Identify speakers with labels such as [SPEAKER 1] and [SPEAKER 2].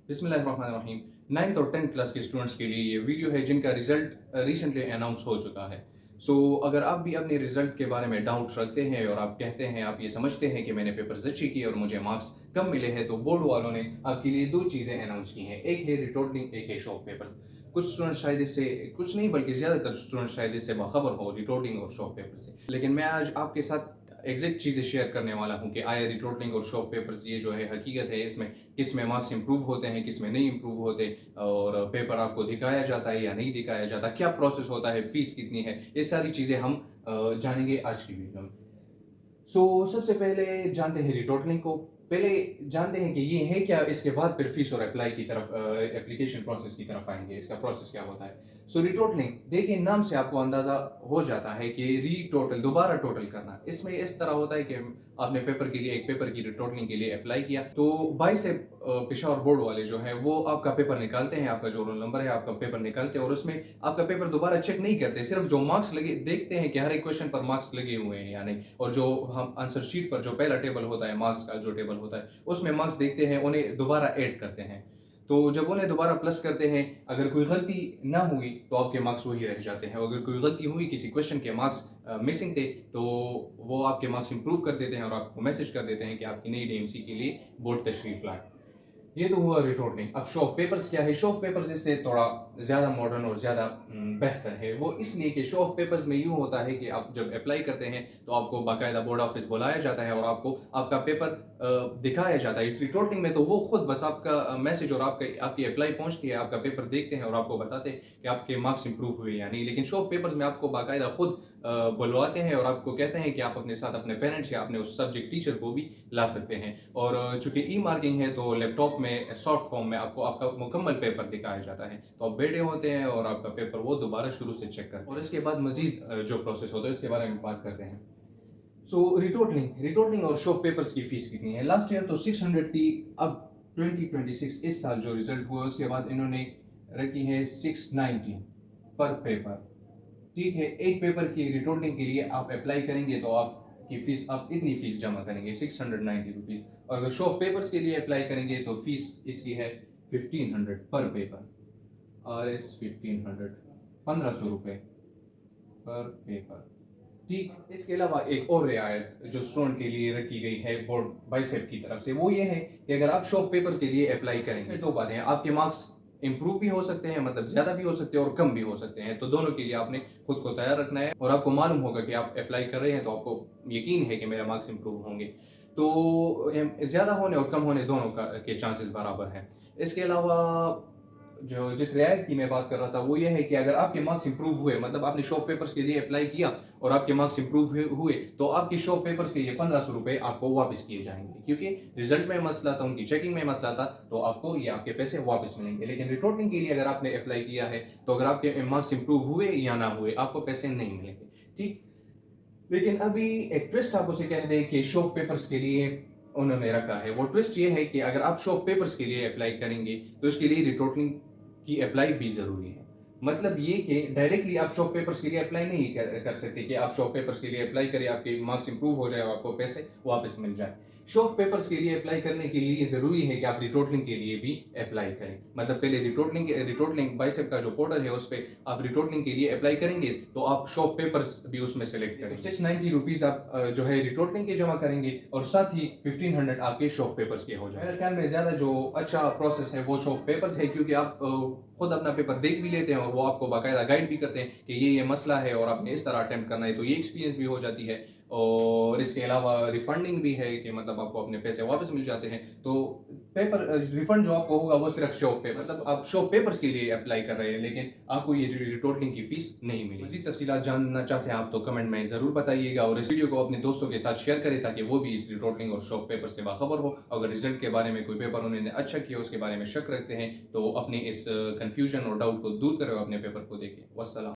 [SPEAKER 1] बिस्मिल्लाहिर्रहमानिर्रहीम। 9th और 10th class के स्टूडेंट्स के लिए ये वीडियो है जिनका रिजल्ट रिसेंटली अनाउंस हो चुका है। अगर आप भी अपने रिजल्ट के बारे में डाउट रखते हैं और आप कहते हैं, आप ये समझते हैं कि मैंने पेपर्स अच्छे किए और मुझे मार्क्स कम मिले हैं, तो बोर्ड वालों ने आपके लिए दो चीज़ें अनाउंस की हैं। एक है रिटोटलिंग, एक है शो ऑफ पेपर्स। कुछ स्टूडेंट शायद इससे, कुछ नहीं बल्कि ज़्यादातर स्टूडेंट शायद इससे बाखबर हो रिटोटलिंग और शो ऑफ पेपर से। लेकिन मैं आज आपके साथ एग्जैक्ट चीज़ें शेयर करने वाला हूँ कि आया रिटोटलिंग और शो ऑफ पेपर्स ये जो है हकीकत है, इसमें किस में मार्क्स इंप्रूव होते हैं, किस में नहीं इंप्रूव होते, और पेपर आपको दिखाया जाता है या नहीं दिखाया जाता, क्या प्रोसेस होता है, फीस कितनी है, ये सारी चीज़ें हम जानेंगे आज की वीडियो में। सबसे पहले जानते हैं रिटोटलिंग को। पहले जानते हैं कि ये है क्या, इसके बाद फिर फीस और अप्लाई की तरफ, एप्लीकेशन प्रोसेस की तरफ आएंगे, इसका प्रोसेस क्या होता है। रिटोटलिंग, देखिए नाम से आपको अंदाजा हो जाता है कि रीटोटल, दोबारा टोटल करना। इसमें इस तरह होता है कि आपने पेपर के लिए, एक पेपर की रिटोटलिंग के लिए अप्लाई किया, तो बाईस से पेशावर बोर्ड वाले जो है वो आपका पेपर निकालते हैं, आपका जो रोल नंबर है आपका पेपर निकालते हैं, और उसमें आपका पेपर दोबारा चेक नहीं करते, सिर्फ जो मार्क्स लगे देखते हैं कि हर एक क्वेश्चन पर मार्क्स लगे हुए हैं या नहीं, और जो हम आंसर शीट पर जो पहला टेबल होता है, मार्क्स का जो टेबल होता है, उसमें मार्क्स देखते हैं, उन्हें दोबारा ऐड करते हैं। तो जब उन्हें दोबारा प्लस करते हैं, अगर कोई गलती ना हुई तो आपके मार्क्स वही रह जाते हैं। अगर कोई गलती हुई, किसी क्वेश्चन के मार्क्स मिसिंग थे, तो वो आपके मार्क्स इंप्रूव कर देते हैं और आपको मैसेज कर देते हैं कि आपकी नई डीएमसी के लिए बोर्ड तशरीफ लाए। ये तो हुआ रिटोटलिंग। अब शो ऑफ पेपर्स क्या है? शो ऑफ पेपर्स इससे थोड़ा ज़्यादा मॉडर्न और ज़्यादा बेहतर है। वो इसलिए कि शो ऑफ पेपर्स में यूँ होता है कि आप जब अप्लाई करते हैं तो आपको बाकायदा बोर्ड ऑफिस बुलाया जाता है और आपको आपका पेपर दिखाया जाता है। रिटोटलिंग में तो वो खुद बस आपका मैसेज और आपकी अप्लाई पहुंचती है, आपका पेपर देखते हैं और आपको बताते हैं कि आपके मार्क्स इंप्रूव हुए या नहीं। लेकिन शो ऑफ पेपर्स में आपको बाकायदा खुद बुलवाते हैं और आपको कहते हैं कि आप अपने साथ अपने पेरेंट्स या अपने उस सब्जेक्ट टीचर को भी ला सकते हैं। और चूंकि ई मार्किंग है तो लैपटॉप में सॉफ्ट फॉर्म में आपको आपका मुकम्मल पेपर दिखाया जाता है, तो आप बैठे होते हैं और आपका पेपर वो दोबारा शुरू से चेक करते हैं। और इसके बाद मजीद जो प्रोसेस होता है इसके बारे में बात करते हैं। रिटोटलिंग और शो ऑफ पेपर्स की फीस कितनी है? लास्ट ईयर तो 600 थी। अब 2026 इस साल जो रिजल्ट हुआ उसके बाद इन्होंने रखी है 690 पर पेपर। ठीक है, एक पेपर की रिटोटलिंग के लिए आप अप्लाई करेंगे तो आपकी फीस, आप इतनी फीस जमा करेंगे 690 रुपीज़। और अगर शो ऑफ पेपर्स के लिए अप्लाई करेंगे तो फीस इसकी है 1500 पर पेपर। आर एस 1500, 1500 रुपये पर पेपर। ठीक, इसके अलावा एक और रियायत जो स्टूडेंट के लिए रखी गई है बोर्ड बाइसेप की तरफ से, वो ये है कि अगर आप शो ऑफ पेपर के लिए अप्लाई करेंगे, दो बातें हैं, आपके मार्क्स इंप्रूव भी हो सकते हैं, मतलब ज़्यादा भी हो सकते हैं और कम भी हो सकते हैं। तो दोनों के लिए आपने खुद को तैयार रखना है और आपको मालूम होगा कि आप अप्लाई कर रहे हैं तो आपको यकीन है कि मेरे मार्क्स इंप्रूव होंगे। तो ज़्यादा होने और कम होने दोनों के चांसेस बराबर हैं। इसके अलावा जो जिस रियायत की मैं बात कर रहा था वो ये है कि अगर आपके मार्क्स इंप्रूव हुए, मतलब आपने शो ऑफ पेपर्स के लिए अप्लाई किया और आपके मार्क्स इंप्रूव हुए, तो आपके शो ऑफ पेपर्स के लिए 1500 रुपये आपको वापस किए जाएंगे, क्योंकि रिजल्ट में मसला था, उनकी चेकिंग में मसला था, तो आपको ये आपके पैसे वापस मिलेंगे। लेकिन रिटोटलिंग के लिए अगर आपने अप्लाई किया है तो अगर आपके मार्क्स इंप्रूव हुए या ना हुए, आपको पैसे नहीं मिलेंगे। ठीक, लेकिन अभी एक ट्विस्ट आपको से कह दे कि शो ऑफ पेपर्स के लिए उन्होंने रखा है। वो ट्विस्ट ये है कि अगर आप शो ऑफ पेपर्स के लिए अप्लाई करेंगे तो इसके लिए रिटोटलिंग की अप्लाई भी ज़रूरी है। मतलब ये कि डायरेक्टली आप शो ऑफ पेपर्स के लिए अप्लाई नहीं कर सकते कि आप शो ऑफ पेपर्स के लिए अप्लाई करें, आपके मार्क्स इंप्रूव हो जाए और आपको पैसे वापस मिल जाए। शो ऑफ पेपर्स के लिए अप्लाई करने के लिए ज़रूरी है कि आप रिटोटलिंग के लिए भी अप्लाई करें। मतलब पहले रिटोटलिंग बाइसेप का जो पोर्टल है उस पर आप रिटोटलिंग के लिए अप्लाई करेंगे तो आप शो ऑफ पेपर्स भी उसमें सेलेक्ट करें। 690 रुपीज़ आप जो है रिटोटलिंग के जमा करेंगे और साथ ही 1500 आपके शो ऑफ पेपर्स के हो जाए। मेरे ख्याल में ज़्यादा जो अच्छा प्रोसेस है वो शो ऑफ पेपर्स है, क्योंकि आप खुद अपना पेपर देख भी लेते हैं और वो आपको बाकायदा गाइड भी करते हैं कि ये मसला है और आपने इस तरह अटेम्प्ट करना है, तो ये एक्सपीरियंस भी हो जाती है। और इसके अलावा रिफंडिंग भी है कि मतलब आपको अपने पैसे वापस मिल जाते हैं। तो पेपर रिफंड जो आपको होगा वो सिर्फ शो ऑफ पेपर, मतलब आप शो ऑफ पेपर्स के लिए अप्लाई कर रहे हैं लेकिन आपको ये रिटोटलिंग की फीस नहीं मिली। मज़ीद तफसीलात जानना चाहते हैं आप तो कमेंट में ज़रूर बताइएगा और इस वीडियो को अपने दोस्तों के साथ शेयर करें ताकि वो भी इस रिटोटलिंग और शो ऑफ पेपर से बाखबर हो। अगर रिजल्ट के बारे में कोई पेपर उन्होंने अच्छा किया, उसके बारे में शक रखते हैं, तो अपने इस कन्फ्यूजन और डाउट को दूर करें और अपने पेपर को देखें। वस्सलाम।